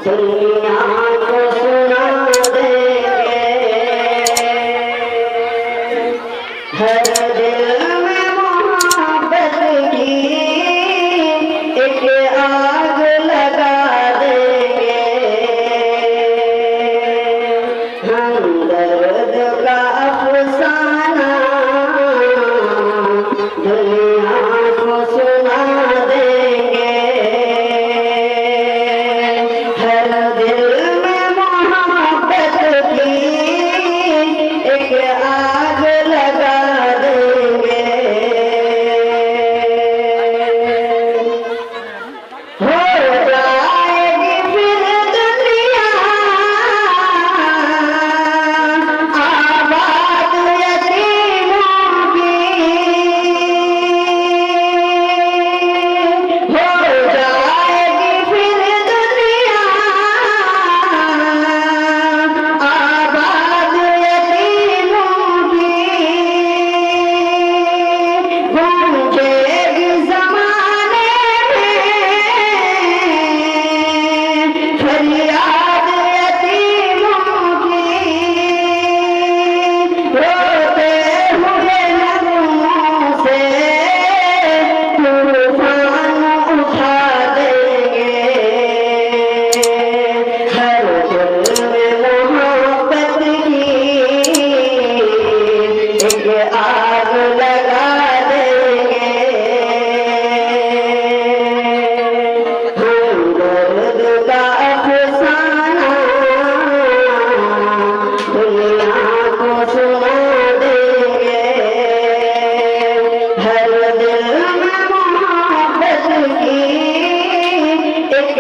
दुनिया को सुना देंगे, हर दिल में मोहब्बत की एक आग लगा देंगे। हम दर्द का अफसाना दुनिया को सुना देंगे, हर दिल में मोहब्बत की एक आग लगा देंगे। हो जाएगी फिर दुनिया आबाद यतीमों की, हो जाएगी फिर दुनिया आबाद यतीमों की, गूंजेगी ज़माने में फरियाद यतीमों की, रोते हुए नगमों से तूफान उठा देंगे, हर दिल में मोहब्बत की एक आग लगा देंगे। हम दर्द का अफसाना दुनिया को सुना देंगे, हर दिल में मोहब्बत की एक